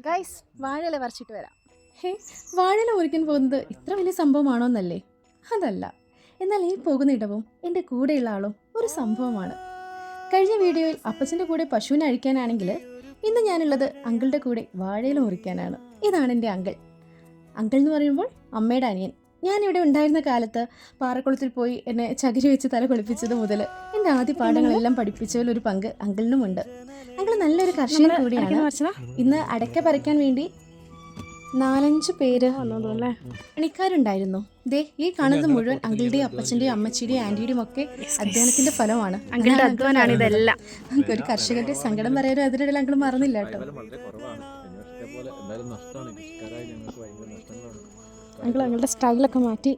Guys വാഴയില പറിച്ചിട്ട് വരാം. ഹേ, വാഴയില മുറിക്കാൻ പോകുന്നത് ഇത്ര വലിയ സംഭവമാണോ എന്നല്ലേ? അതല്ല. എന്നാൽ ഈ പോകുന്ന ഇടവും എൻ്റെ കൂടെയുള്ള ആളും ഒരു സംഭവമാണ്. കഴിഞ്ഞ വീഡിയോയിൽ അപ്പച്ചൻ്റെ കൂടെ പശുവിനെ അഴിക്കാനാണെങ്കിൽ ഇന്ന് ഞാനുള്ളത് അങ്കിളുടെ കൂടെ വാഴയില മുറിക്കാനാണ്. ഇതാണ് എൻ്റെ അങ്കിൾ. അങ്കിൾ എന്ന് പറയുമ്പോൾ അമ്മയുടെ അനിയൻ. ഞാനിവിടെ ഉണ്ടായിരുന്ന കാലത്ത് പാറക്കുളത്തിൽ പോയി എന്നെ ചകിരി വെച്ച് തല കുളിപ്പിച്ചത് മുതൽ എൻ്റെ ആദ്യ പാഠങ്ങളെല്ലാം പഠിപ്പിച്ചതിൽ ഒരു പങ്ക് അങ്കിളിനുമുണ്ട്. അങ്കിൾ നല്ലൊരു കർഷകൻ കൂടിയാണ്. ഇന്ന് അടയ്ക്ക പറിക്കാൻ വേണ്ടി 4-5 പേര് പണിക്കാരുണ്ടായിരുന്നു. ദേ ഈ കാണുന്നത് മുഴുവൻ അങ്കിളുടെയും അപ്പച്ചൻ്റെയും അമ്മച്ചിയുടെയും ആൻറ്റിയുടെയും ഒക്കെ അധ്വാനത്തിന്റെ ഫലമാണ്. ഒരു കർഷകന്റെ സങ്കടം പറയാനും അതിനിടയിൽ അങ്കിൾ മറന്നില്ല കേട്ടോ. അങ്കിളുടെ സ്റ്റൈലൊക്കെ മാറ്റി.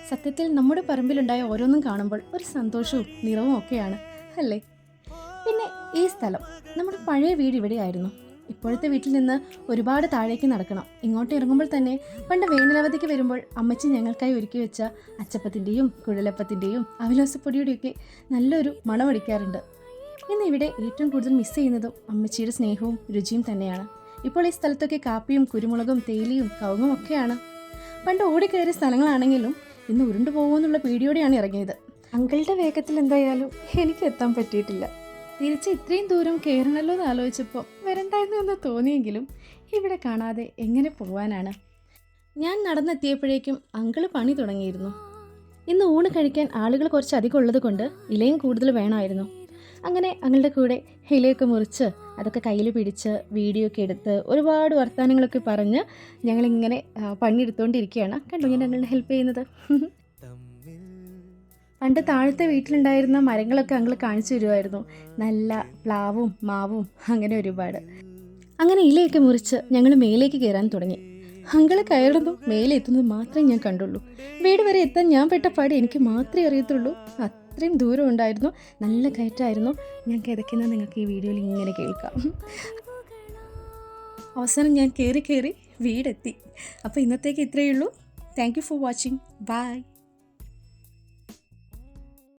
സത്യത്തിൽ നമ്മുടെ പറമ്പിലുണ്ടായ ഓരോന്നും കാണുമ്പോൾ ഒരു സന്തോഷവും നിറവും ഒക്കെയാണ് അല്ലേ? പിന്നെ ഈ സ്ഥലം നമ്മുടെ പഴയ വീട് ഇവിടെയായിരുന്നു. ഇപ്പോഴത്തെ വീട്ടിൽ നിന്ന് ഒരുപാട് താഴേക്ക് നടക്കണം. ഇങ്ങോട്ട് ഇറങ്ങുമ്പോൾ തന്നെ പണ്ട് വേനലവധിക്ക് വരുമ്പോൾ അമ്മച്ചി ഞങ്ങൾക്കായി ഒരുക്കി വെച്ച അച്ചപ്പത്തിൻ്റെയും കുഴലപ്പത്തിൻ്റെയും അവലോസപ്പൊടിയുടെയൊക്കെ നല്ലൊരു മണമടിക്കാറുണ്ട്. ഇന്ന് ഇവിടെ ഏറ്റവും കൂടുതൽ മിസ് ചെയ്യുന്നതും അമ്മച്ചിയുടെ സ്നേഹവും രുചിയും തന്നെയാണ്. ഇപ്പോൾ ഈ സ്ഥലത്തൊക്കെ കാപ്പിയും കുരുമുളകും തേയിലയും കവുങ്ങും ഒക്കെയാണ്. പണ്ട് ഓടിക്കയറിയ സ്ഥലങ്ങളാണെങ്കിലും ഇന്ന് ഉരുണ്ടു പോകുമെന്നുള്ള പേടിയോടെയാണ് ഇറങ്ങിയത്. അങ്കിളുടെ വേഗത്തിൽ എന്തായാലും എനിക്ക് എത്താൻ പറ്റിയിട്ടില്ല. തിരിച്ച് ഇത്രയും ദൂരം കയറണമല്ലോ എന്ന് ആലോചിച്ചപ്പോൾ വരണ്ടായിരുന്നു എന്ന് തോന്നിയെങ്കിലും ഇവിടെ കാണാതെ എങ്ങനെ പോകാനാണ്. ഞാൻ നടന്നെത്തിയപ്പോഴേക്കും അങ്കിള് പണി തുടങ്ങിയിരുന്നു. ഇന്ന് ഊണ് കഴിക്കാൻ ആളുകൾ കുറച്ച് അധികം ഉള്ളത് കൊണ്ട് ഇലയും കൂടുതൽ വേണമായിരുന്നു. അങ്ങനെ അങ്ങളുടെ കൂടെ ഇലയൊക്കെ മുറിച്ച് അതൊക്കെ കയ്യിൽ പിടിച്ച് വീഡിയോ ഒക്കെ എടുത്ത് ഒരുപാട് വർത്തമാനങ്ങളൊക്കെ പറഞ്ഞ് ഞങ്ങളിങ്ങനെ പണിയെടുത്തുകൊണ്ടിരിക്കുകയാണ്. കണ്ടു ഞാൻ അങ്ങളുടെ ഹെൽപ്പ് ചെയ്യുന്നത്. പണ്ട് താഴത്തെ വീട്ടിലുണ്ടായിരുന്ന മരങ്ങളൊക്കെ അങ്കിൾ കാണിച്ചു തരുമായിരുന്നു. നല്ല പ്ലാവും മാവും അങ്ങനെ ഒരുപാട്. അങ്ങനെ ഇലയൊക്കെ മുറിച്ച് ഞങ്ങൾ മേലേക്ക് കയറാൻ തുടങ്ങി. അങ്കിള് കയറുന്നതും മേലെ എത്തുന്നത് മാത്രമേ ഞാൻ കണ്ടുള്ളൂ. വീട് വരെ എത്താൻ ഞാൻ പെട്ട പാട് എനിക്ക് മാത്രമേ അറിയത്തുള്ളൂ. അത്രയും ദൂരം ഉണ്ടായിരുന്നു. നല്ല കയറ്റമായിരുന്നു. ഞാൻ കിതയ്ക്കുന്നത് നിങ്ങൾക്ക് ഈ വീഡിയോയിൽ ഇങ്ങനെ കേൾക്കാം. അവസാനം ഞാൻ കയറി വീടെത്തി. അപ്പോൾ ഇന്നത്തേക്ക് ഇത്രയേ ഉള്ളൂ. Thank you for watching. By.